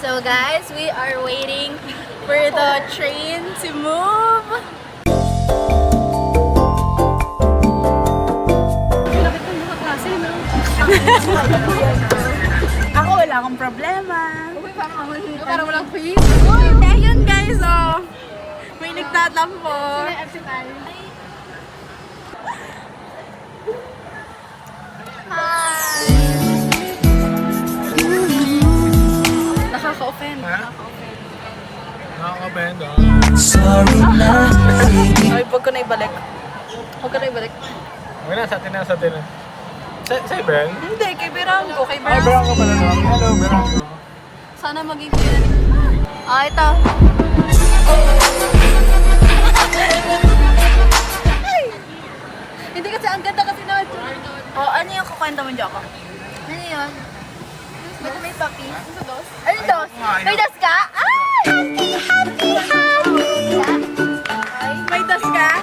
So guys, we are waiting for the train to move. Ako wala akong problema. Parang walang quiz. Ayun guys, oh. May nagtatampo. Hi! Nakaka-offend. Nakaka-offend, ah. Sorry na, baby. Ay, huwag ko na ibalik. Huwag ko na ibalik. Okay na, sa atin na, sa atin na. Sa Ben? Hindi, kay Berango. Kay Ay, Berango. Berango pala naman. Hello, Berango. Sana maging clear. Ah, ito. Ay! Hindi kasi, ang ganda kasi na. Oh, ano yung kukwento mo, Joko? Ano yun? Ba't may papi? Ano dos? Ano dos? May dos ka? Ay! Happy, happy! May dos ka?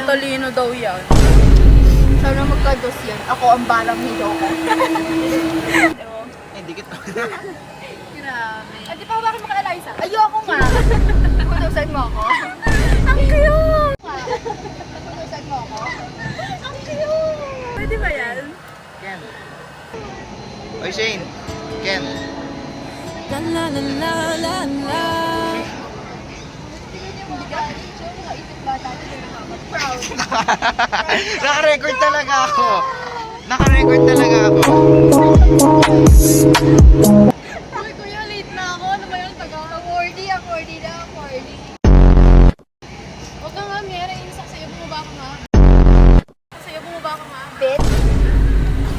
Tolino daw yan. Sana magka-dos yan. Ako ang balang ni Joko. Eh, dikit pa. Grabe. At di pa bakit maka-Eliza? Ayoko nga. Kunusan mo ako. Ang cute! Kunusan mo ako. Ang cute! Pwede ba yan? Ken. Oy, Shane. Ken. La la la la la la. Naka-record talaga ako. Naka-record talaga ako. Uy, kuya, late na ako. Ano ba yung taga? Awardy na, awardy. Huwag ka nga, Mera. Inisak sa'yo. Bumaba ka nga. Sa'yo, bumaba ka nga. Bitch.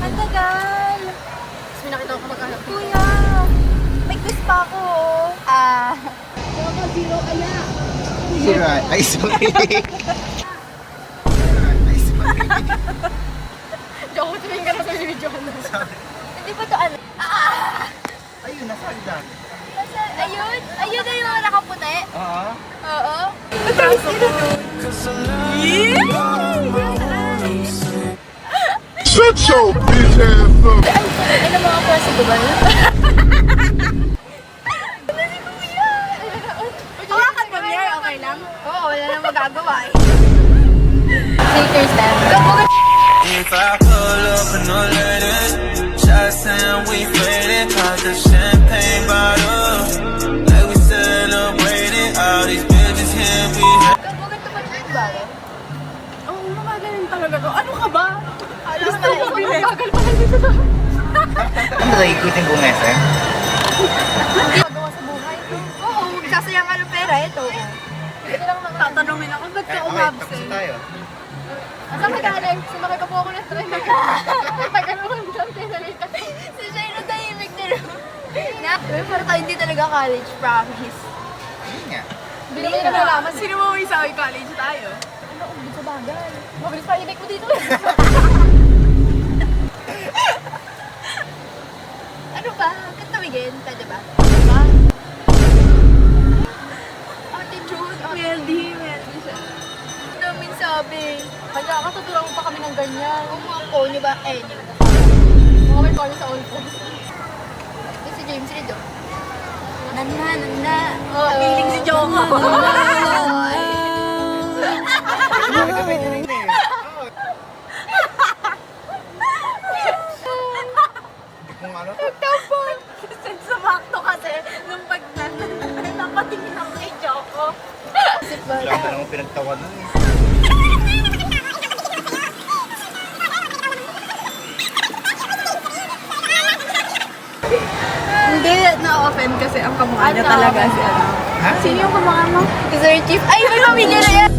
Ang tagal. Tapos may nakita ko maghanap. Kuya, may quiz pa ako. Zero, anak. Zero. Ay, sorry. Ay, sorry. Joke, tumingin ka na sa video ko. Hindi ba ito ano? Ayun, nasaan dyan? Ayun! Ayun na yung nakaputi. Oo. Oo. Shut your bitch ass up. Ano mga klase ko ba? Ano si Kuya? Hawakan mo niya, okay lang? Oo, wala nang magagawa eh. Shakers time. If I pull up in no ladies, shots and we faded, pop the champagne bottle, like we celebrating. All these bitches here be. Bakit ito ba yung bala? Oo, mamagaling talaga to. Ano ka ba? Gusto ko mabagal pa lang dito. Ano ba ikutin kong SM? Magawa sa buhay. Oo, sasayang ano pera ito. Ito lang mga tatanungin ako, ba't ka umabsent? tayo. Saan ka galing? Sumakay ka po ako ng train. Tagal mo ng train na late. Si Shayno tahimik din. Pero tayo hindi talaga college, promise. Ayun nga. Hindi naman yung nalaman. Sino mo may sa college tayo? Ano, umbit sa bagay. Mabilis pa ibig mo dito. Ano ba? Katawigin, pwede ba? Diba? Ate June, Meldy siya. Ano namin sabi? Kaya katuturan mo pa kami ng ganyan. Kung mga konyo ba? Eh, hindi mo. Mga may konyo sa all phone. Si James Rido. Nana. Oh, feeling si Joko. Kung ano? Tapos, sa makto kasi, nung napatingin ako kay Joko. Isip ba? Wala ka namang pinagtawanan eh. Hindi, na-offend kasi ang kamukha niya talaga si ano. Ha? Sino yung kamukha mo? Si Sir Chief. Ay, may pamilya na yan!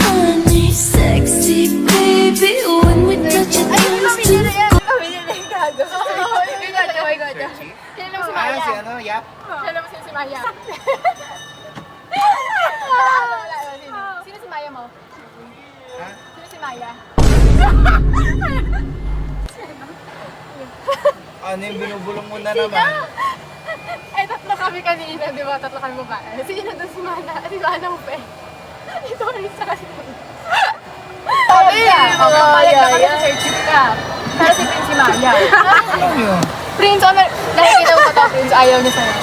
Honey, sexy baby, when we touch it, Ay, may turns pamilya na to yan! May pamilya na yung gago. May gago, may gago. Kailan mo si Ah, Maya? si ano? Yap? Kailan mo si Maya? Sino si Maya mo? Ha? Sino si Maya? Ano yung binubulong mo na naman? Eh, tatlo kami kanina, di ba? Tatlo kami babae. Sino doon si Mana? Si Mana mo, pe. Ito, isa kasi. Sabi, magpapalag na kami sa Sir Chief ka. Pero si Prince si Maya. Ano yun? Prince, dahil kita mo pa Prince, ayaw niya sa'yo.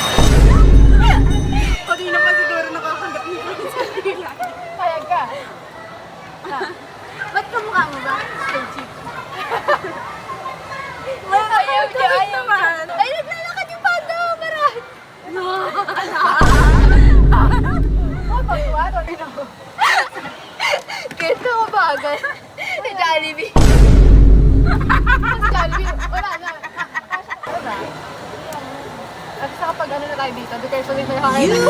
Si Jollibee. Si Jollibee. Wala na. At saka kapag ano na tayo dito, because ulit na nakakita.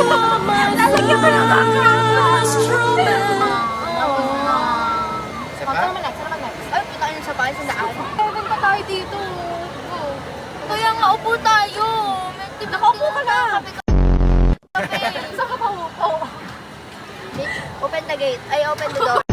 Lalagyan pa ng background. Saan naman next? Ay, punta kayo sa bahay sa daan. Tawagan pa tayo dito. Kaya nga, upo tayo. Nakaupo ka na. Saan ka pa upo? Open the gate. Ay, open the door.